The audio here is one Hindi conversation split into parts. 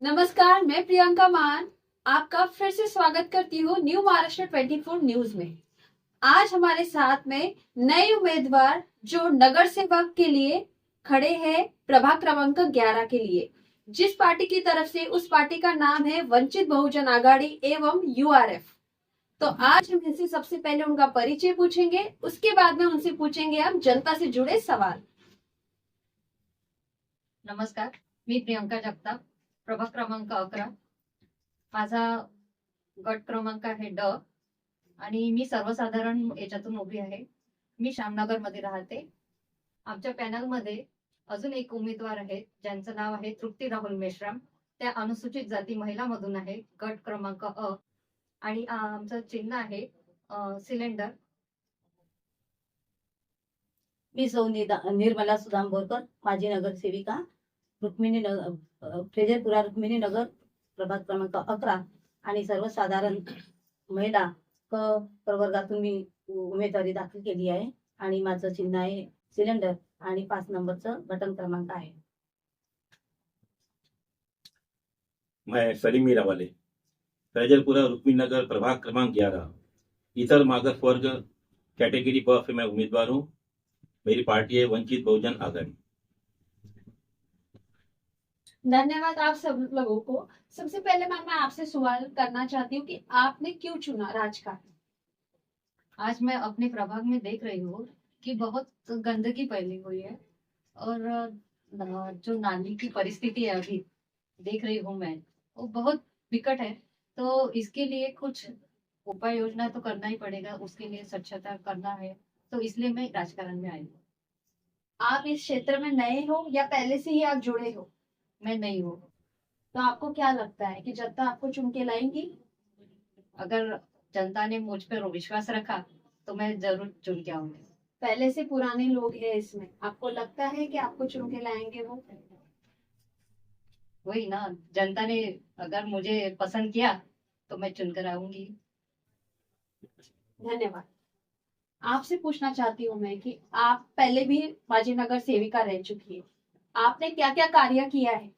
नमस्कार, मैं प्रियंका मान आपका फिर से स्वागत करती हूँ न्यू महाराष्ट्र 24 न्यूज में। आज हमारे साथ में नए उम्मीदवार जो नगर सेवक के लिए खड़े हैं प्रभाग क्रमांक 11 के लिए, जिस पार्टी की तरफ से उस पार्टी का नाम है वंचित बहुजन आघाड़ी एवं यूआरएफ। तो आज हम इनसे सबसे पहले उनका परिचय पूछेंगे, उसके बाद में उनसे पूछेंगे हम जनता से जुड़े सवाल। नमस्कार, मी प्रियंका जगताप, प्रभाग क्रमांक 11. माझा गट क्रमांक आहे ड आणि मी सर्वसाधारण याच्यातून उभी आहे. मी श्यामनगर मध्ये राहते. आमच्या पॅनल मध्ये अजून एक उमेदवार आहे ज्यांचं नाव आहे तृप्ती राहुल मेश्राम. त्या अनुसूचित जाती महिला मधून आहे, गट क्रमांक अ. आणि आमचं चिन्ह आहे सिलेंडर. मी सौ निर्मला सुदाम बोरकर, माजी नगरसेविका, रुक्मिणी फ्रेजरपुरा रुक्मिणी नगर, प्रभाग क्रमांक 11 आणि सर्वसाधारण महिला क प्रवर्गातून मी उमेदवारी दाखल केली आहे आणि माझं चिन्ह आहे सिलेंडर आणि 5 नंबरचं बटन क्रमांक आहे. मैं सलीम मीरावाले, फैजलपुरा रुक्मिणी नगर, प्रभाग क्रमांक 11, इतर मागास वर्ग कैटेगरी ब से मैं उम्मीदवार हूँ. मेरी पार्टी है वंचित बहुजन आघाड़ी. धन्यवाद आप सब लोगों को। सबसे पहले मैं आपसे सवाल करना चाहती हूँ कि आपने क्यों चुना राजकारण? आज मैं अपने प्रभाग में देख रही हूँ कि बहुत गंदगी फैली हुई है और जो नाली की परिस्थिति है अभी देख रही हूँ मैं, वो बहुत विकट है. तो इसके लिए कुछ उपाय योजना तो करना ही पड़ेगा, उसके लिए स्वच्छता करना है. तो इसलिए मैं राजकारण में आई हूँ. आप इस क्षेत्र में नए हो या पहले से ही आप जुड़े हो? मैं नहीं हूँ. तो आपको क्या लगता है कि जनता आपको चुन के लाएंगी? अगर जनता ने मुझ पर विश्वास रखा तो मैं जरूर चुन के आऊंगी. पहले से पुराने लोग हैं इसमें, आपको लगता है कि आपको चुन के लाएंगे वो? वही ना, जनता ने अगर मुझे पसंद किया तो मैं चुनकर आऊंगी. धन्यवाद. आपसे पूछना चाहती हूँ मैं कि आप पहले भी माजी नगर सेविका रह चुकी है, आपने क्या क्या कार्य किया है?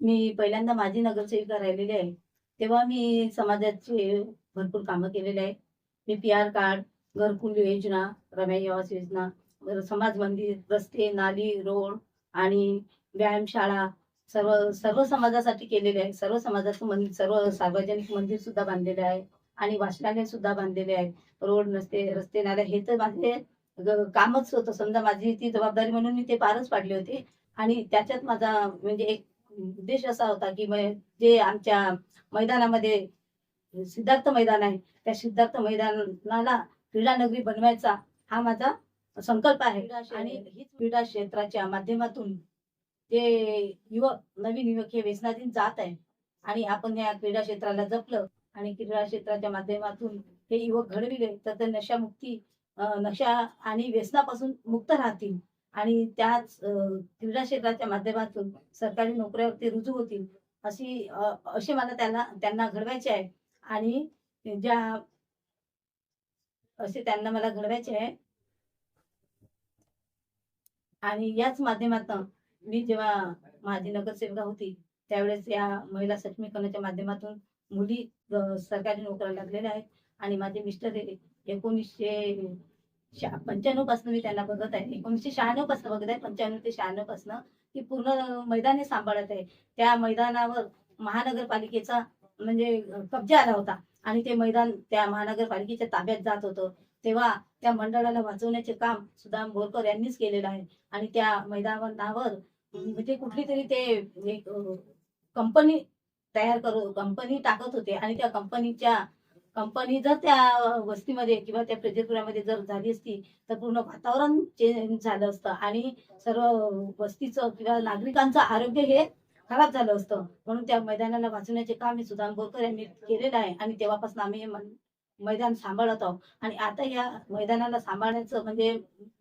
मी पहिल्यांदा माजी नगरसेविका राहिलेली आहे, तेव्हा मी समाजाचे भरपूर कामं केलेले आहे. मी PR कार्ड, घरकुल योजना, रम्या आवास योजना, समाज मंदिर, रस्ते, नाली, रोड आणि व्यायामशाळा सर्व सर्व समाजासाठी केलेले आहे. सर्व समाजाचं मंदिर, सर्व सार्वजनिक मंदिर सुद्धा बांधलेले आहे आणि वाचनालय सुद्धा बांधलेले आहे. रोड, रस्ते, नाल्या हे तर माझे कामच होतं. समजा माझी ती जबाबदारी म्हणून मी ते पारच पाडले होते आणि त्याच्यात माझा म्हणजे एक उद्देश असा होता की जे आमच्या मैदानामध्ये सिद्धार्थ मैदान आहे, त्या सिद्धार्थ मैदानाला क्रीडा नगरी बनवायचा हा माझा संकल्प आहे. आणि हीच क्रीडा क्षेत्राच्या माध्यमातून जे युवक, नवीन युवक हे व्यसनाधीन जात आहे आणि आपण या क्रीडा क्षेत्राला जपलं आणि क्रीडा क्षेत्राच्या माध्यमातून हे युवक घडविले तर ते नशा आणि व्यसनापासून मुक्त राहतील आणि त्याच क्रीडा क्षेत्राच्या माध्यमातून सरकारी नोकऱ्यावरती रुजू होतील असे मला त्यांना घडवायचे आहे आणि त्यांना मला घडवायचे आहे. आणि याच माध्यमातून मी जेव्हा माझी नगरसेविका होती त्यावेळेस या महिला सक्षमीकरणाच्या माध्यमातून मुली सरकारी नोकऱ्या लागलेल्या आहेत आणि माझे मिस्टर 1995 पासून मी त्यांना बघत आहे. 1996 पासून बघत आहे, 95 ते 96 पासून की पूर्ण मैदान सांभाळत आहे. त्या मैदानावर महानगरपालिकेचा म्हणजे कब्जा आला होता आणि ते मैदान त्या महानगरपालिकेच्या ताब्यात जात होतं. तेव्हा त्या मंडळाला वाचवण्याचे काम सुदाम बोरकर यांनीच केलेलं आहे आणि त्या मैदानावर म्हणजे कुठली तरी ते एक कंपनी कंपनी टाकत होते आणि त्या कंपनी जर त्या वस्तीमध्ये किंवा त्या प्रजेपुरामध्ये जर झाली असती तर पूर्ण वातावरण चेंज झालं असतं आणि सर्व वस्तीचं किंवा नागरिकांचं आरोग्य हे खराब झालं असतं. म्हणून त्या मैदानाला वाचवण्याचे काम मी सुदाम बोरकर यांनी केलेलं आहे आणि तेव्हापासून आम्ही मैदान सांभाळत आहोत. आणि आता या मैदानाला सांभाळण्याचं म्हणजे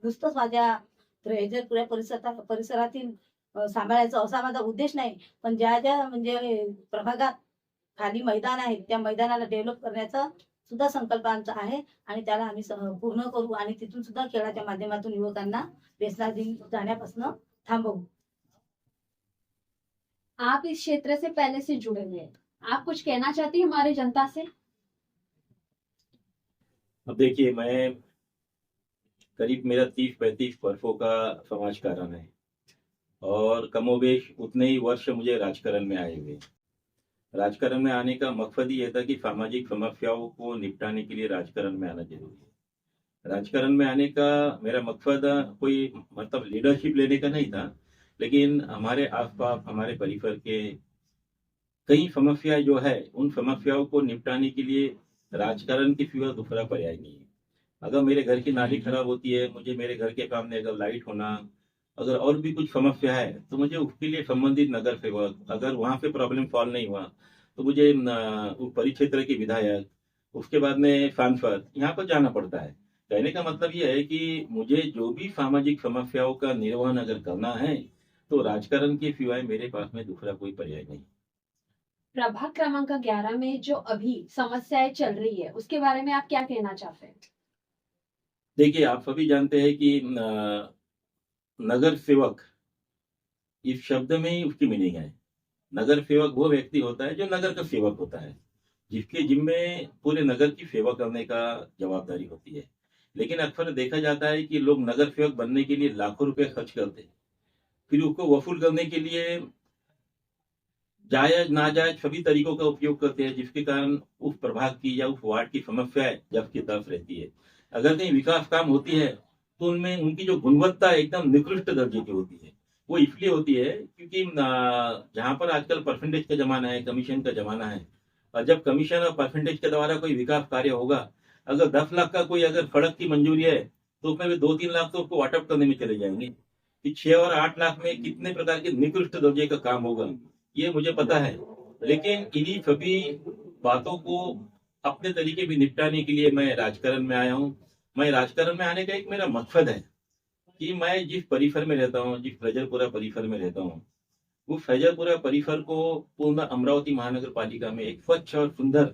नुसतंच माझ्या फ्रेजरपुरा परिसरातील सांभाळायचं असा माझा उद्देश नाही, पण ज्या म्हणजे प्रभागात खाली मैदान आहे त्या मैदानाला डेव्हलप करण्याचा सुद्धा संकल्प आमचा आहे आणि त्याला आम्ही पूर्ण करू आणि तिथून सुद्धा खेळाच्या माध्यमातून युवकांना व्यसनाधीन जाण्यापासून थांबवू. आप इस क्षेत्र से पहले से जुड़े हुए हैं, आप कुछ कहना चाहती हैं हमारे जनता से? अब देखिए, मैं करीब मेरा 30-35 वर्षों का समाजकारण है और कमोबेश उतने ही वर्ष मुझे राजकारण में आए हुए। राजकारण में आने का मकसद ही यह था कि सामाजिक समस्याओं को निपटाने के लिए राजकारण में आना जरूरी है। राजकारण में आने का मेरा मकसद कोई मतलब लीडरशिप लेने का नहीं था, लेकिन हमारे आसपास हमारे परिसर के कई समस्याएं जो है उन समस्याओं को निपटाने के लिए राजकारण के सिवा दूसरा पर्याय नहीं है। अगर मेरे घर की नाली खराब होती है, मुझे मेरे घर के सामने अगर लाइट होना, अगर और भी कुछ समस्या है तो मुझे उसके लिए संबंधित नगर सेवक, अगर वहां से प्रॉब्लम सॉल्व नहीं हुआ तो मुझे उस परिक्षेत्र के विधायक, उसके बाद में सांसद, यहाँ पर जाना पड़ता है। कहने का मतलब यह है कि मुझे जो भी सामाजिक समस्याओं का निर्वहन अगर करना है तो राजकारण के सिवाय मेरे पास में दूसरा कोई पर्याय नहीं। प्रभाग क्रमांक 11 में जो अभी समस्याएं चल रही है उसके बारे में आप क्या कहना चाहते हैं? देखिए, आप सभी जानते हैं कि नगर सेवक इस शब्द में ही उसकी मीनिंग है। नगर सेवक वो व्यक्ति होता है जो नगर का सेवक होता है, जिसके जिम्मे पूरे नगर की सेवा करने का जवाबदारी होती है। लेकिन अक्सर देखा जाता है कि लोग नगर सेवक बनने के लिए लाखों रुपए खर्च करते हैं, फिर उसको वसूल करने के लिए जायज नाजायज सभी तरीकों का उपयोग करते हैं, जिसके कारण उस प्रभाग की या उस वार्ड की समस्याएं जब की तब रहती है। अगर कहीं विकास काम होती है तो उनमें उनकी जो गुणवत्ता एकदम निकृष्ट दर्जे की होती है। वो इसलिए होती है क्योंकि जहां पर आजकल परसेंटेज का जमाना है, कमीशन का जमाना है, और जब कमीशन और परसेंटेज के द्वारा कोई विकास कार्य होगा, अगर 10 लाख का कोई अगर सड़क की मंजूरी है तो उसमें भी 2-3 लाख तो उसको वाटअप करने में चले जाएंगे कि 6 और 8 लाख में कितने प्रकार के निकृष्ट दर्जे का काम होगा, ये मुझे पता है। लेकिन इन्हीं सभी बातों को अपने तरीके भी निपटाने के लिए मैं राजकारण में आया हूँ। मैं राजकारण में आने का एक मेरा मकसद है कि मैं जिस परिसर में रहता हूँ, जिस फैजलपुरा परिसर में रहता हूँ, उस फैजलपुरा परिसर को पूर्ण अमरावती महानगर पालिका में एक स्वच्छ और सुंदर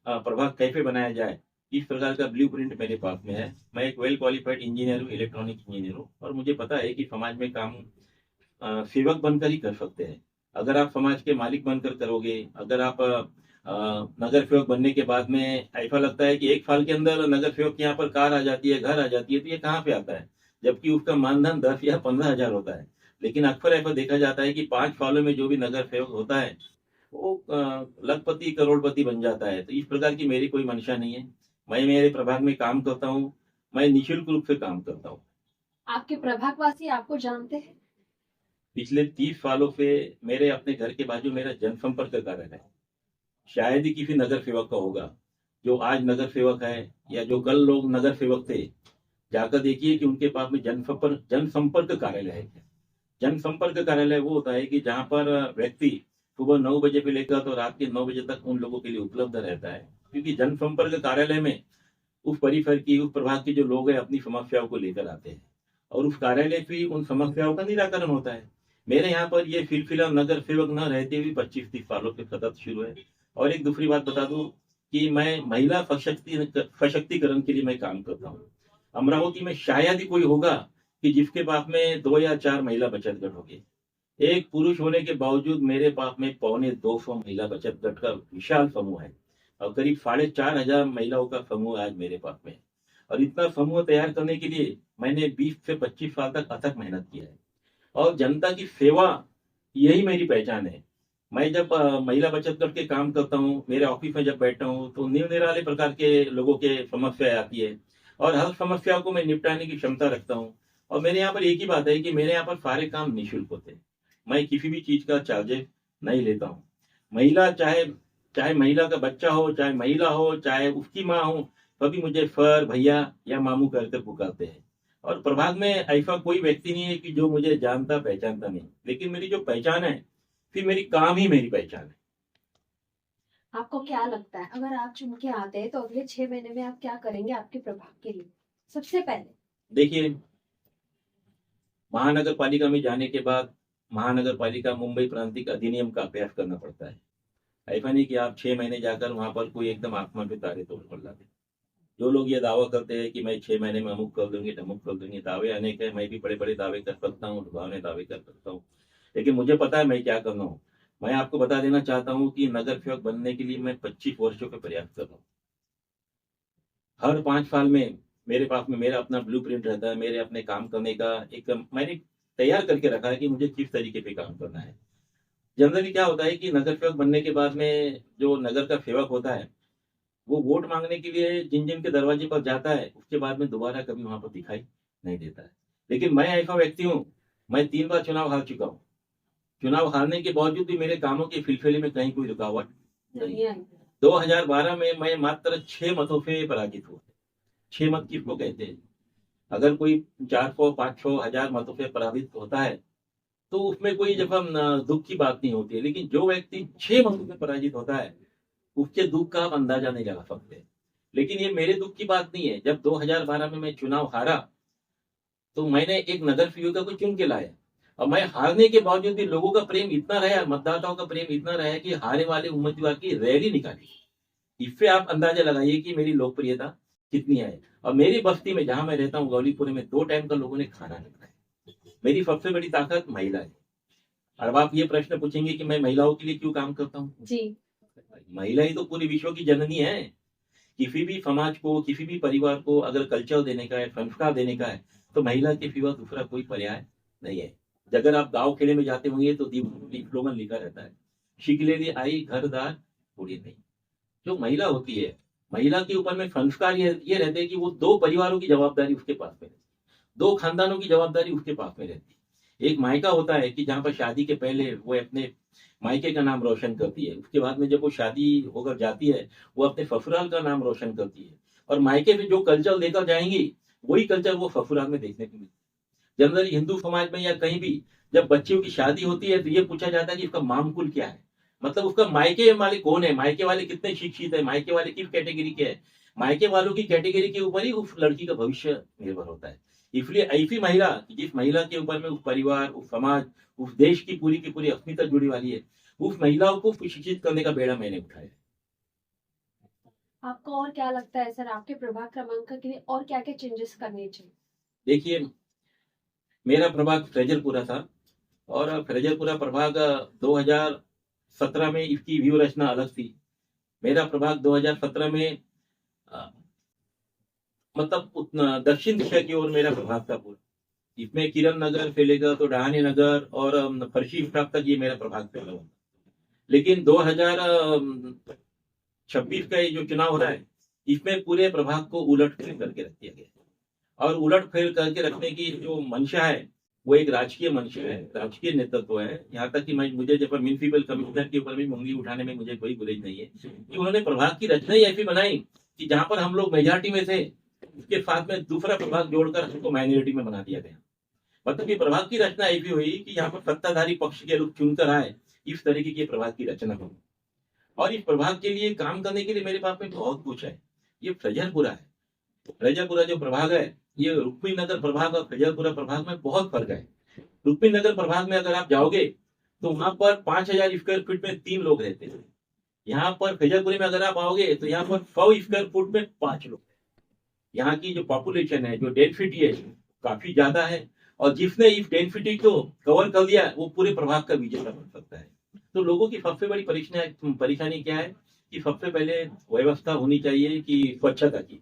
प्रभाग कैसे बनाया जाए, इस प्रकार का ब्लूप्रिंट मेरे पास में है। मैं एक वेल क्वालिफाइड इंजीनियर हूँ, इलेक्ट्रॉनिक इंजीनियर हूँ, और मुझे पता है कि समाज में काम सेवक बनकर ही कर सकते हैं। अगर आप समाज के मालिक बनकर करोगे, अगर आप नगर सेवक बनने के बाद में ऐसा लगता है कि 1 साल के अंदर नगर सेवक के यहाँ पर कार आ जाती है, घर आ जाती है, तो ये कहाँ पे आता है, जबकि उसका मानधन 10 या 15 हजार होता है। लेकिन अक्सर ऐसा देखा जाता है कि 5 सालों में जो भी नगर सेवक होता है वो लखपति करोड़पति बन जाता है। तो इस प्रकार की मेरी कोई मंशा नहीं है। मैं मेरे प्रभाग में काम करता हूँ, मैं निःशुल्क रूप से काम करता हूँ। आपके प्रभागवासी आपको जानते हैं? पिछले 30 सालों से मेरे अपने घर के बाजू मेरा जनसंपर्क कार्यालय है। शायद ही किसी नगर सेवक का होगा जो आज नगर सेवक है या जो कल लोग नगर सेवक थे, जाकर देखिए कि उनके पास में जनसंपर्क कार्यालय है। जनसंपर्क कार्यालय वो होता है कि जहाँ पर व्यक्ति सुबह 9 बजे से लेकर तो रात के 9 बजे तक उन लोगों के लिए उपलब्ध रहता है, क्योंकि जनसंपर्क कार्यालय में उस परिसर की, उस प्रभाग के जो लोग हैं अपनी समस्याओं को लेकर आते हैं और उस कार्यालय से उन समस्याओं का निराकरण होता है। मेरे यहाँ पर ये सिलसिला नगर सेवक न रहते हुए 25-30 सालों से सतत शुरू है। और एक दूसरी बात बता दूं कि मैं महिला सशक्तिकरण के लिए मैं काम करता हूँ। अमरावती में शायद ही कोई होगा कि जिसके पास में 2 या 4 महिला बचत गट होंगे। एक पुरुष होने के बावजूद मेरे पास में 250 महिला बचत गट का विशाल समूह है और करीब 4,500 महिलाओं का समूह आज मेरे पास में है। और इतना समूह तैयार करने के लिए मैंने 20 से 25 साल तक अथक मेहनत किया है और जनता की सेवा, यही मेरी पहचान है। मैं जब महिला बचत गट के काम करता हूँ, मेरे ऑफिस में जब बैठता हूँ तो निरनिराले प्रकार के लोगों के समस्या आती है और हर समस्या को मैं निपटाने की क्षमता रखता हूँ। और मेरे यहाँ पर एक ही बात है कि मेरे यहाँ पर सारे काम निःशुल्क होते हैं। मैं किसी भी चीज का चार्जेस नहीं लेता हूँ। महिला चाहे चाहे महिला का बच्चा हो, चाहे महिला हो, चाहे उसकी माँ हो, कभी मुझे सर, भैया या मामू करके पुकारते हैं। और प्रभाग में ऐसा कोई व्यक्ति नहीं है कि जो मुझे जानता पहचानता नहीं, लेकिन मेरी जो पहचान है फिर मेरी काम ही मेरी पहचान है। आपको क्या लगता है अगर आप चुन के आते हैं तो अगले 6 महीने में आप क्या करेंगे आपके प्रभाग के लिए? सबसे पहले देखिए, महानगर पालिका में जाने के बाद महानगर पालिका मुंबई प्रांतिक अधिनियम का अभ्यास करना पड़ता है। ऐसा नहीं कि आप 6 महीने जाकर वहां पर कोई एकदम आसमान पे तारे तोड़ कर लाते। जो लोग ये दावा करते हैं कि मैं 6 महीने में अमुक कर दूंगी, ढमुक कर दूंगी, दावे आने के, मैं भी बड़े बड़े दावे कर सकता हूँ, डुबावने दावे कर सकता हूँ, लेकिन मुझे पता है मैं क्या करना हूँ। मैं आपको बता देना चाहता हूं कि नगर सेवक बनने के लिए मैं 25 वर्षों के प्रयास कर रहा हूँ। हर 5 साल में मेरे पास में मेरा अपना ब्लूप्रिंट रहता है, मेरे अपने काम करने का एक मैंने तैयार करके रखा है कि मुझे किस तरीके पे काम करना है। जनरली क्या होता है कि नगर सेवक बनने के बाद में जो नगर का सेवक होता है वो वोट मांगने के लिए जिन जिन के दरवाजे पर जाता है उसके बाद में दोबारा कभी वहां पर दिखाई नहीं देता है। लेकिन मैं ऐसा व्यक्ति हूँ, मैं 3 बार चुनाव हार चुका हूँ। चुनाव हारने के बावजूद भी मेरे कामों की फिलफिली में कहीं कोई रुकावट नहीं है। 2012 में मैं मात्र 6 मतों से पराजित हुआ। 6 मत किसको कहते हैं? अगर कोई 400, 500, 1000 मतों से पराजित होता है तो उसमें कोई जब हम दुख की बात नहीं होती है। लेकिन जो व्यक्ति 6 मतों से पराजित होता है उसके दुख का आप अंदाजा नहीं लगा सकते। लेकिन ये मेरे दुख की बात नहीं है। जब 2012 में मैं चुनाव हारा तो मैंने एक नगर सेविका को चुन के लाया और मैं हारने के बावजूद भी लोगों का प्रेम इतना रहा, मतदाताओं का प्रेम इतना रहा कि हारे वाले उम्मीदवार की रैली निकाली। इससे आप अंदाजा लगाइए कि मेरी लोकप्रियता कितनी है। और मेरी बस्ती में जहां मैं रहता हूँ गौलीपुर में 2 टाइम का लोगों ने खाना नहीं खाया। मेरी सबसे बड़ी ताकत महिला है। अब आप ये प्रश्न पूछेंगे कि मैं महिलाओं के लिए क्यों काम करता हूँ? जी। महिला ही तो पूरी विश्व की जननी है। किसी भी समाज को, किसी भी परिवार को अगर कल्चर देने का है, संस्कार देने का है तो महिला के सिवा दूसरा कोई पर्याय नहीं है। अगर आप गांव खेले में जाते होंगे तो स्लोगन लिखा रहता है, शिकले लिए आई घरदार थोड़ी नहीं। जो महिला होती है, महिला के ऊपर में संस्कार ये रहते हैं कि वो 2 परिवारों की जवाबदारी उसके पास में रहती है, 2 खानदानों की जवाबदारी उसके पास में रहती है। एक मायका होता है कि जहां पर शादी के पहले वो अपने मायके का नाम रोशन करती है, उसके बाद में जब वो शादी होकर जाती है वो अपने ससुराल का नाम रोशन करती है। और मायके में जो कल्चर लेकर जाएंगी वही कल्चर वो ससुराल में देखने को मिलता है। जनरली हिंदू समाज में या कहीं भी जब बच्चियों की शादी होती है तो ये पूछा जाता है कि उसका मामकुल क्या है, मतलब उसका मायके वाले कौन है, मायके वाले कितने शिक्षित है, मायके वाले किस कैटेगरी के है। मायके वालों की कैटेगरी के ऊपर ही उस लड़की का भविष्य निर्भर होता है। इसलिए ऐसी महिला, जिस महिला के ऊपर में उस परिवार, उस समाज, उस देश की पूरी अस्मिता जुड़ी वाली है, उस महिलाओं को शिक्षित करने का बेड़ा मैंने उठाया। आपको और क्या लगता है सर, आपके प्रभाग क्रमांक के लिए और क्या क्या चेंजेस करने चाहिए? देखिए, मेरा प्रभाग फ्रेजलपुरा था और फ्रेजलपुरा प्रभाग 2017 में इसकी व्यू रचना अलग थी। मेरा प्रभाग 2017 में मतलब दक्षिण दिशा की ओर मेरा प्रभाग था पूरा। इसमें किरण नगर से लेकर तो डहानी नगर और फर्शी स्टाफ तक ये मेरा प्रभाग फैला हुआ। लेकिन 2026 का ये जो चुनाव हो रहा है इसमें पूरे प्रभाग को उलट फेर करके रख दिया गया। और उलट फेर करके रखने की जो मंशा है वो एक राजकीय मंशा है, राजकीय नेतृत्व है। यहाँ तक कि मुझे जब म्यूनिसिपल कमिश्नर के ऊपर भी उंगली उठाने में मुझे कोई गुरेज नहीं है कि उन्होंने प्रभाग की रचना ही ऐसी बनाई कि जहां पर हम लोग मेजॉरिटी में थे उसके साथ में दूसरा प्रभाग जोड़कर हमको माइनॉरिटी में बना दिया गया। मतलब ये प्रभाग की रचना ऐसी हुई कि यहाँ पर सत्ताधारी पक्ष के लोग चुनकर आए, इस तरीके की प्रभाग की रचना हुई। और इस प्रभाग के लिए काम करने के लिए मेरे पास में बहुत कुछ है। ये फ्रेजलपुरा है, फ्रेजलपुरा जो प्रभाग है ये रुक्मिणी नगर प्रभाग और फ्रेजलपुरा प्रभाग में बहुत फर्क है। रुक्मिणी नगर प्रभाग में अगर आप जाओगे तो वहां पर 5000 स्क्वायर फीट में 3 लोग रहते हैं। यहाँ पर फ्रेजलपुरे में अगर आप आओगे तो यहाँ पर 100 स्क्वायर फुट में 5 लोग। यहाँ की जो पॉपुलेशन है, जो डेंसिटी है काफी ज्यादा है और जिसने इस डेंसिटी को कवर कर लिया वो पूरे प्रभाग का विजेता बन सकता है। तो लोगों की सबसे बड़ी परेशानी क्या है कि सबसे पहले व्यवस्था होनी चाहिए कि स्वच्छता की,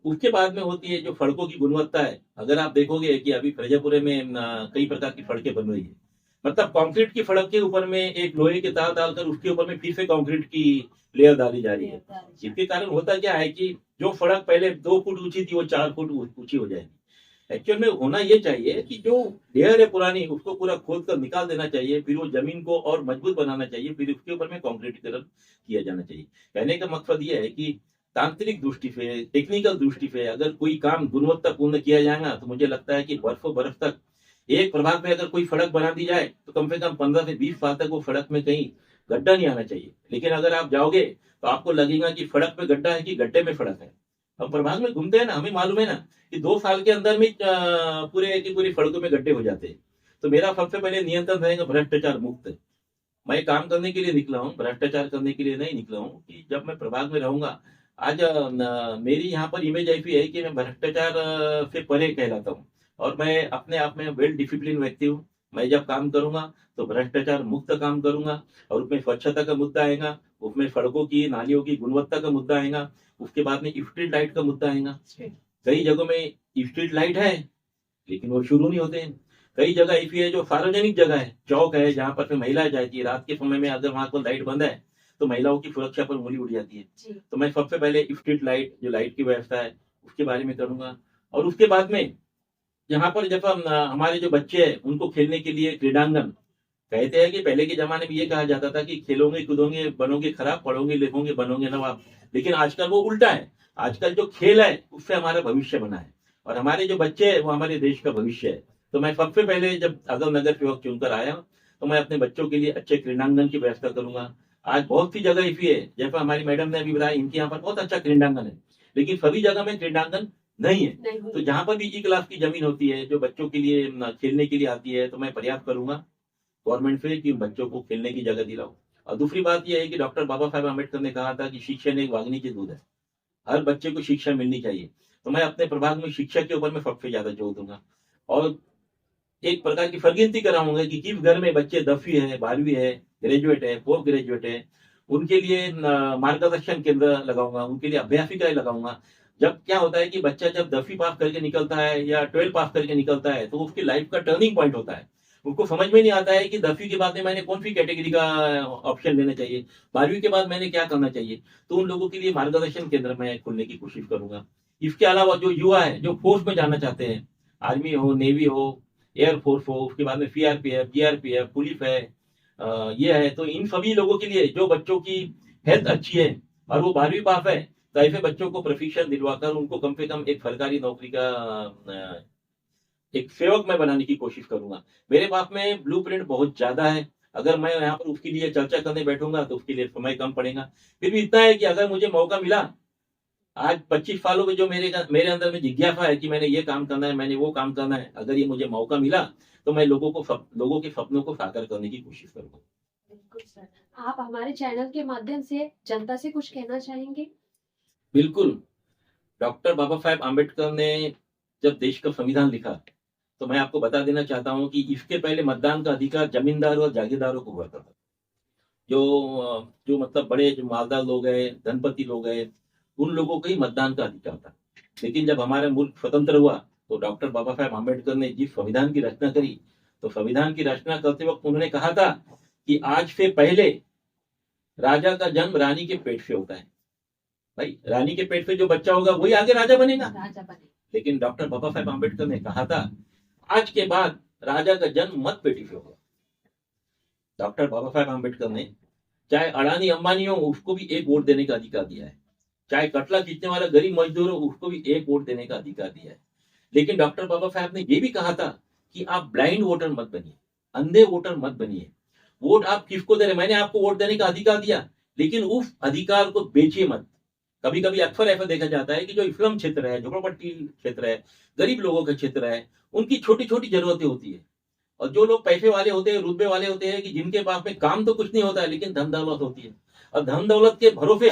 उसके बाद में होती है जो सड़कों की गुणवत्ता है। अगर आप देखोगे कि अभी फ्रेजलपुरे में कई प्रकार की सड़कें बन रही है, मतलब कंक्रीट की सड़क के ऊपर में एक लोहे के तार डालकर उसके ऊपर में फिर से कंक्रीट की लेयर डाली जा रही है। इसके कारण होता क्या है कि जो सड़क पहले 2 फुट ऊंची थी वो 4 फुट ऊंची हो जाएगी। एक्चुअल में होना ये चाहिए कि जो लेयर है पुरानी उसको पूरा खोद कर निकाल देना चाहिए, फिर वो जमीन को और मजबूत बनाना चाहिए, फिर उसके ऊपर में कंक्रीटीकरण किया जाना चाहिए। कहने का मकसद ये है कि तांत्रिक दृष्टि से, टेक्निकल दृष्टि से अगर कोई काम गुणवत्तापूर्ण किया जाएगा तो मुझे लगता है कि बरसों बरस तक एक प्रभाग में अगर कोई सड़क बना दी जाए तो कम से कम 15 से 20 साल तक वो सड़क में कहीं गड्ढा नहीं आना चाहिए। लेकिन अगर आप जाओगे तो आपको लगेगा कि सड़क में गड्ढा है कि गड्ढे में सड़क है। हम प्रभाग में घूमते हैं ना, हमें मालूम है ना कि 2 साल के अंदर में पूरे की पूरी सड़कों में गड्ढे हो जाते हैं। तो मेरा सबसे पहले नियंत्रण रहेगा भ्रष्टाचार मुक्त। मैं काम करने के लिए निकला हूँ, भ्रष्टाचार करने के लिए नहीं निकला हूँ। कि जब मैं प्रभाग में रहूंगा, आज मेरी यहाँ पर इमेज ऐसी है कि मैं भ्रष्टाचार से परे कहलाता हूँ और मैं अपने आप में वेल डिसिप्लिन व्यक्ति हूँ। मैं जब काम करूंगा तो भ्रष्टाचार मुक्त काम करूंगा, और उसमें स्वच्छता का मुद्दा आएगा, उसमें सड़कों की नालियों की गुणवत्ता का मुद्दा आएगा, उसके बाद में स्ट्रीट लाइट का मुद्दा आएगा। कई जगहों में स्ट्रीट लाइट है लेकिन वो शुरू नहीं होते हैं। कई जगह ऐसी है जो सार्वजनिक जगह है, चौक है, जहाँ पर फिर महिलाएं जाती है, रात के समय में अगर वहां पर लाइट बंद है तो महिलाओं की सुरक्षा पर उंगली उठ जाती है। तो मैं सबसे पहले स्ट्रीट लाइट, जो लाइट की व्यवस्था है, उसके बारे में करूंगा। और उसके बाद में यहाँ पर जब हमारे जो बच्चे हैं उनको खेलने के लिए क्रीडांगन, कहते हैं कि पहले के जमाने में ये कहा जाता था कि खेलोगे कूदोगे बनोगे खराब, पढ़ोगे लिखोगे बनोगे नवाब, लेकिन आजकल वो उल्टा है। आजकल जो खेल है उससे हमारा भविष्य बना है, और हमारे जो बच्चे हैं वो हमारे देश का भविष्य है। तो मैं सबसे पहले जब अगर नगर सेवक चुनकर आया तो मैं अपने बच्चों के लिए अच्छे क्रीडांगन की व्यवस्था करूंगा। आज बहुत सी जगह ऐसी है, जैसा हमारी मैडम ने अभी बताया, इनके यहाँ पर बहुत अच्छा क्रीडांगन है, लेकिन सभी जगह में क्रीडांगन नहीं है। तो जहां पर भी E क्लास की जमीन होती है जो बच्चों के लिए खेलने के लिए आती है, तो मैं प्रयास करूंगा गवर्नमेंट से कि बच्चों को खेलने की जगह दिलाओ। और दूसरी बात यह है कि डॉक्टर बाबा साहेब आम्बेडकर ने कहा था कि शिक्षण एक वाग्नी की दूध है, हर बच्चे को शिक्षा मिलनी चाहिए। तो मैं अपने प्रभाग में शिक्षा के ऊपर में सबसे ज्यादा जोर दूंगा, और एक प्रकार की फरगिनती कराऊंगा कि किस घर में बच्चे 10वीं है, 12वीं है, ग्रेजुएट है, पोस्ट ग्रेजुएट है, उनके लिए मार्गदर्शन केंद्र लगाऊंगा, उनके लिए अभ्यासिकाएं लगाऊंगा। जब क्या होता है कि बच्चा जब 10वीं पास करके निकलता है या 12 पास करके निकलता है तो उसकी लाइफ का टर्निंग पॉइंट होता है। उसको समझ में नहीं आता है कि 10वीं के बाद में मैंने कौन सी कैटेगरी का ऑप्शन लेना चाहिए, 12वीं के बाद मैंने क्या करना चाहिए। तो उन लोगों के लिए मार्गदर्शन केंद्र में खोलने की कोशिश करूंगा। इसके अलावा जो युवा है जो फोर्स में जाना चाहते हैं, आर्मी हो, नेवी हो, एयरफोर्स हो, उसके बाद में CRPF, GRPF, पुलिस है, ये है, तो इन सभी लोगों के लिए जो बच्चों की हेल्थ अच्छी है और वो 12वीं पास है, तो ऐसे बच्चों को प्रशिक्षण दिलवाकर उनको कम से कम एक सरकारी नौकरी का एक सेवक मैं बनाने की कोशिश करूंगा। मेरे पास में ब्लूप्रिंट बहुत ज्यादा है, अगर मैं यहाँ पर उसके लिए चर्चा करने बैठूंगा तो उसके लिए समय कम पड़ेगा। फिर भी इतना है कि अगर मुझे मौका मिला, आज 25 सालों में जो मेरे अंदर में जिज्ञासा है कि मैंने ये काम करना है, मैंने वो काम करना है, अगर ये मुझे मौका मिला तो मैं लोगों के सपनों को साकार करने की कोशिश करूंगा। बिल्कुल सर, आप हमारे चैनल के माध्यम से जनता से कुछ कहना चाहेंगे? बिल्कुल। डॉक्टर बाबा साहेब आम्बेडकर ने जब देश का संविधान लिखा तो मैं आपको बता देना चाहता हूं कि इसके पहले मतदान का अधिकार जमींदार और जागीरदारों को हुआ करता था। जो मतलब बड़े जो मालदार लोग हैं, धनपति लोग हैं, उन लोगों को ही मतदान का अधिकार था। लेकिन जब हमारा मुल्क स्वतंत्र हुआ तो डॉक्टर बाबा साहेब आम्बेडकर ने जिस संविधान की रचना करी, तो संविधान की रचना करते वक्त उन्होंने कहा था कि आज से पहले राजा का जन्म रानी के पेट से होता है। भाई, रानी के पेट से जो बच्चा होगा वही आगे राजा बनेगा। लेकिन डॉक्टर बाबा साहेब आम्बेडकर ने कहा था आज के बाद राजा का जन्म मत पेटी से होगा। डॉक्टर बाबा साहेब आम्बेडकर ने चाहे अडानी अंबानी हो उसको भी एक वोट देने का अधिकार दिया है, चाहे कटला खींचने वाला गरीब मजदूर हो उसको भी एक वोट देने का अधिकार दिया है। लेकिन डॉक्टर बाबा साहब ने यह भी कहा था कि आप ब्लाइंड वोटर मत बनिए, अंधे वोटर मत बनिए। वोट आप किसको दे रहे, मैंने आपको वोट देने का अधिकार दिया, लेकिन उस अधिकार को बेचिए मत। कभी कभी अक्सर ऐसा देखा जाता है कि जो स्लम क्षेत्र है, झोपड़पट्टी क्षेत्र है, गरीब लोगों का क्षेत्र है, उनकी छोटी छोटी जरूरतें होती है, और जो लोग पैसे वाले होते हैं, रुतबे वाले होते हैं, कि जिनके पास में काम तो कुछ नहीं होता है लेकिन धन दौलत होती है, और धन दौलत के भरोसे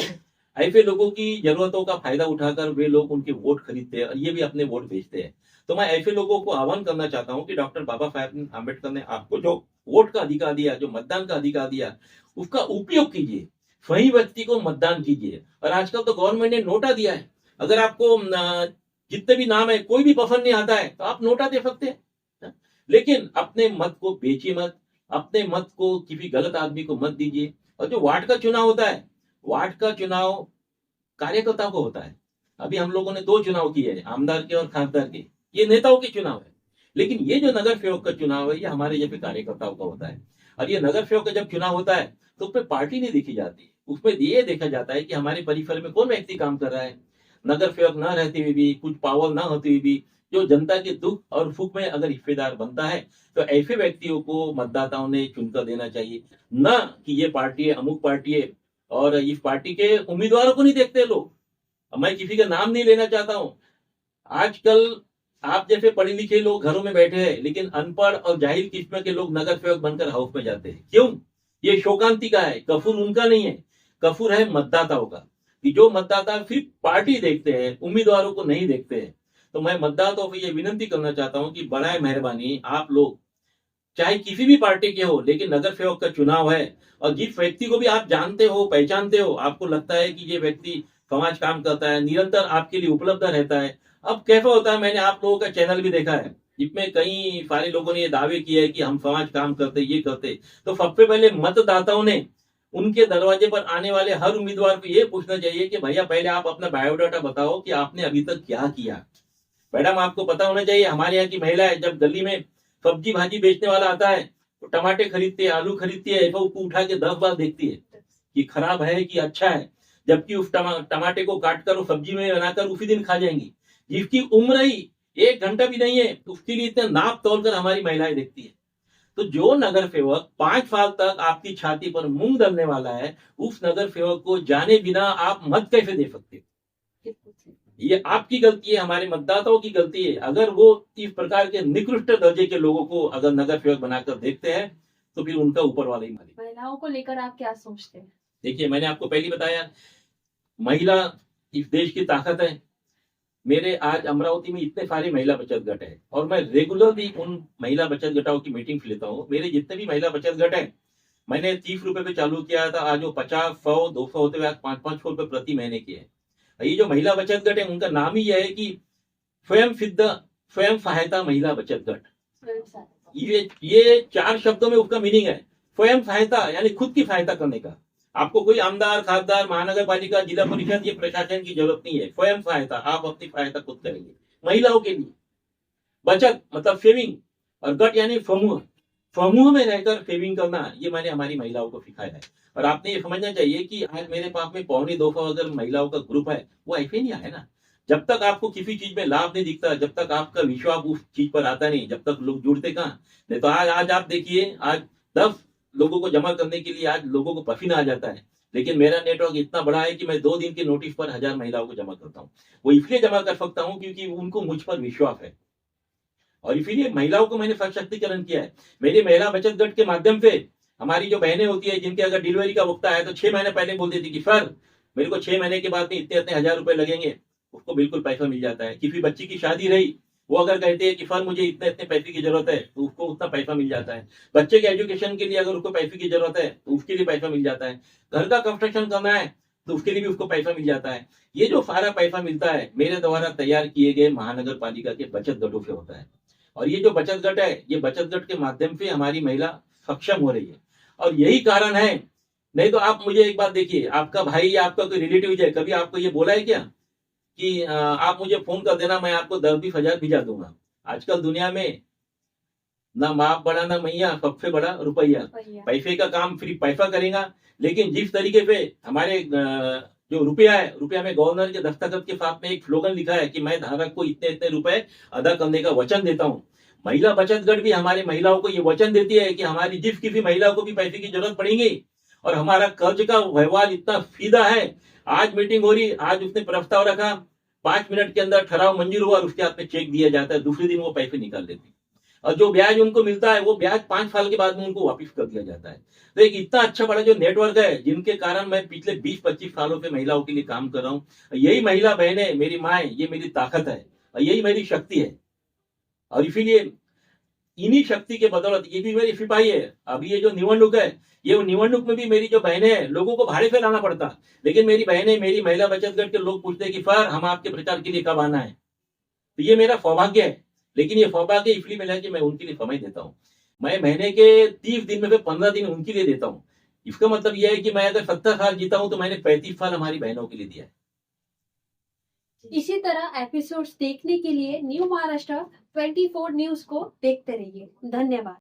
ऐसे लोगों की जरूरतों का फायदा उठाकर वे लोग उनके वोट खरीदते हैं और ये भी अपने वोट बेचते हैं। तो मैं ऐसे लोगों को आह्वान करना चाहता हूं कि डॉक्टर बाबा साहेब आम्बेडकर ने आपको जो वोट का अधिकार दिया, जो मतदान का अधिकार दिया, उसका उपयोग कीजिए, सही व्यक्ति को मतदान कीजिए। और आजकल तो गवर्नमेंट ने नोटा दिया है, अगर आपको जितने भी नाम है कोई भी पसंद नहीं आता है तो आप नोटा दे सकते हैं, लेकिन अपने मत को बेचिए मत, अपने मत को किसी गलत आदमी को मत दीजिए। और जो वार्ड का चुनाव होता है, वार्ड का चुनाव कार्यकर्ताओं को होता है। अभी हम लोगों ने 2 चुनाव किए हैं, आमदार के और खासदार के, ये नेताओं के चुनाव है। लेकिन ये जो नगर सेवक का चुनाव है ये हमारे जैसे कार्यकर्ताओं का होता है। और ये नगर सेवक का जब चुनाव होता है तो उसमें पार्टी नहीं देखी जाती, उसमें ये देखा जाता है कि हमारे परिसर में कौन व्यक्ति काम कर रहा है। नगर सेवक न रहते हुए भी, कुछ पावर न होते हुए भी, जो जनता के दुख और सुख में अगर हिस्सेदार बनता है, तो ऐसे व्यक्तियों को मतदाताओं ने चुनकर देना चाहिए, न कि ये पार्टी है, अमुक पार्टी है, और इस पार्टी के उम्मीदवारों को नहीं देखते लोग। मैं किसी का नाम नहीं लेना चाहता हूं। आजकल आप जैसे पढ़े लिखे लोग घरों में बैठे हैं, लेकिन अनपढ़ और जाहिल किस्म के लोग नगर सेवक बनकर हाउस में जाते हैं। क्यों? ये शोकांति का है, कसूर उनका नहीं है, कसूर है मतदाताओं का, कि जो मतदाता सिर्फ पार्टी देखते हैं, उम्मीदवारों को नहीं देखते हैं। तो मैं मतदाताओं को ये विनती करना चाहता हूं कि बड़ाए मेहरबानी आप लोग चाहे किसी भी पार्टी के हो, लेकिन नगर सेवक का चुनाव है और जिस व्यक्ति को भी आप जानते हो, पहचानते हो, आपको लगता है कि ये व्यक्ति समाज काम करता है, निरंतर आपके लिए उपलब्ध रहता है। अब कैसा होता है, मैंने आप लोगों का चैनल भी देखा है जिसमें कई सारे लोगों ने ये दावे किए हैं कि हम समाज काम करते, ये करते। तो सबसे पहले मतदाताओं ने उनके दरवाजे पर आने वाले हर उम्मीदवार को ये पूछना चाहिए कि भैया पहले आप अपना बायोडाटा बताओ कि आपने अभी तक क्या किया। मैडम, आपको पता होना चाहिए, हमारे यहाँ की महिलाएं जब गली में सब्जी भाजी बेचने वाला आता है तो टमाटे खरीदती है, आलू खरीदती है, ऐसा उसको उठा के 10 बार देखती है कि खराब है कि अच्छा है, जबकि उस टमाटे को काट कर सब्जी में बनाकर उसी दिन खा जाएंगी। जिसकी उम्र ही 1 घंटा भी नहीं है उसके लिए इतने नाप तोल कर हमारी महिलाएं देखती है। तो जो नगर सेवक 5 साल तक आपकी छाती पर मूंग दलने वाला है, उस नगर सेवक को जाने बिना आप मत कैसे दे सकते? ये आपकी गलती है, हमारे मतदाताओं की गलती है। अगर वो इस प्रकार के निकृष्ट दर्जे के लोगों को अगर नगर सेवक बनाकर देखते हैं तो फिर उनका ऊपर वाला ही मालिक। महिलाओं को लेकर आप क्या सोचते हैं? देखिए, मैंने आपको पहले बताया, महिला इस देश की ताकत है। मेरे आज अमरावती में इतने सारे महिला बचत गट है और मैं रेगुलरली उन महिला बचत गटों की मीटिंग लेता हूँ। मेरे जितने भी महिला बचत गट है, मैंने 30 रुपए पे चालू किया था, आज वो 50, 100, 200 होते हुए आज 500 रुपए प्रति महीने के है। ये जो महिला बचत गट है उनका नाम ही यह है कि स्वयं सहायता महिला बचत गट। ये 4 शब्दों में उसका मीनिंग है। स्वयं सहायता यानी खुद की सहायता करने का। आपको कोई आमदार, खासदार, महानगर पालिका, जिला परिषद, ये प्रशासन की जरूरत नहीं है। स्वयं सहायता, आप अपनी सहायता खुद करेंगे। महिलाओं के लिए बचत मतलब सेविंग, और गट यानी समूह। समूह में रहकर सेविंग करना, ये मैंने हमारी महिलाओं को सिखाया है। और आपने ये समझना चाहिए कि आज मेरे पास में 1.25 अगर महिलाओं का ग्रुप है, वो ऐसे नहीं आया ना। जब तक आपको किसी चीज में लाभ नहीं दिखता, जब तक आपका विश्वास उस चीज पर आता नहीं, जब तक लोग जुड़ते कहाँ। नहीं तो आज आप देखिए, आज 10 लोगों को जमा करने के लिए आज लोगों को पसीना आ जाता है, लेकिन मेरा नेटवर्क इतना बड़ा है कि मैं 2 दिन के नोटिस पर 1000 महिलाओं को जमा करता हूँ। वो इसलिए जमा कर सकता हूँ क्योंकि उनको मुझ पर विश्वास है और इसीलिए महिलाओं को मैंने सशक्तिकरण किया है। मेरी महिला बचत गट के माध्यम से हमारी जो बहनें होती है, जिनके अगर डिलीवरी का वक्त आया तो 6 महीने पहले बोल देती कि सर मेरे को 6 महीने के बाद में इतने इतने 1000 रुपए लगेंगे, उसको बिल्कुल पैसा मिल जाता है। किसी बच्ची की शादी रही, वो अगर कहते हैं कि सर मुझे इतने इतने पैसे की जरूरत है, तो उसको उतना पैसा मिल जाता है। बच्चे के एजुकेशन के लिए अगर उसको पैसे की जरूरत है तो उसके लिए पैसा मिल जाता है। घर का कंस्ट्रक्शन करना है तो उसके लिए भी उसको पैसा मिल जाता है। ये जो सारा पैसा मिलता है मेरे द्वारा तैयार किए गए महानगर पालिका के बचत गटों से होता है। और ये जो बचत गट है, ये बचत गट के माध्यम से हमारी महिला सक्षम हो रही है और यही कारण है। नहीं तो आप मुझे एक बात देखिए, आपका भाई या आपका कोई रिलेटिव है, कभी आपको ये बोला है क्या कि आप मुझे फोन कर देना, मैं आपको 10-20 हजार भिजा दूंगा? आजकल दुनिया में ना बाप बड़ा ना मैया, सबसे बड़ा रुपया। पैसे का काम सिर्फ पैसा करेगा, लेकिन जिस तरीके से हमारे जो रुपया है, रुपया में गवर्नर के दस्तखत के साथ में एक स्लोगन लिखा है कि मैं धारक को इतने इतने रुपए अदा करने का वचन देता हूँ। महिला बचत गट भी हमारे महिलाओं को ये वचन देती है कि हमारी जिस किसी महिला को भी पैसे की जरूरत पड़ेगी, और हमारा कर्ज का व्यवहार इतना सीधा है। आज मीटिंग हो रही, आज उसने प्रस्ताव रखा, 5 मिनट के अंदर ठहराव मंजूर हुआ और उसके हाथ में चेक दिया जाता है, दूसरे दिन वो पैसे निकाल देती। और जो ब्याज उनको मिलता है वो ब्याज 5 साल के बाद में उनको वापिस कर दिया जाता है। तो एक इतना अच्छा बड़ा जो नेटवर्क है, जिनके कारण मैं पिछले 20-25 सालों से महिलाओं के लिए काम कर रहा हूँ। यही महिला बहनें, मेरी माँ, ये मेरी ताकत है और यही मेरी शक्ति है। और इसीलिए इन्हीं शक्ति के बदौलत ये भी मेरी सिपाही है। अभी ये जो निवडणूक है, ये निवडणूक में भी मेरी जो बहनें हैं, लोगों को भाड़े पे लाना पड़ता, लेकिन मेरी बहनें, मेरी महिला बचत गट के लोग पूछते हैं कि सर हम आपके प्रचार के लिए कब आना है। तो ये मेरा सौभाग्य है, लेकिन ये सौभाग्य इसलिए मिला कि मैं उनके लिए समय देता हूँ। मैं महीने के 30 दिन में से 15 दिन उनके लिए देता हूँ। इसका मतलब यह है कि मैं अगर 70 साल जीता हूँ तो मैंने 35 साल हमारी बहनों के लिए दिया है। इसी तरह एपिसोड्स देखने के लिए न्यू महाराष्ट्र 24 न्यूज को देखते रहिए। धन्यवाद।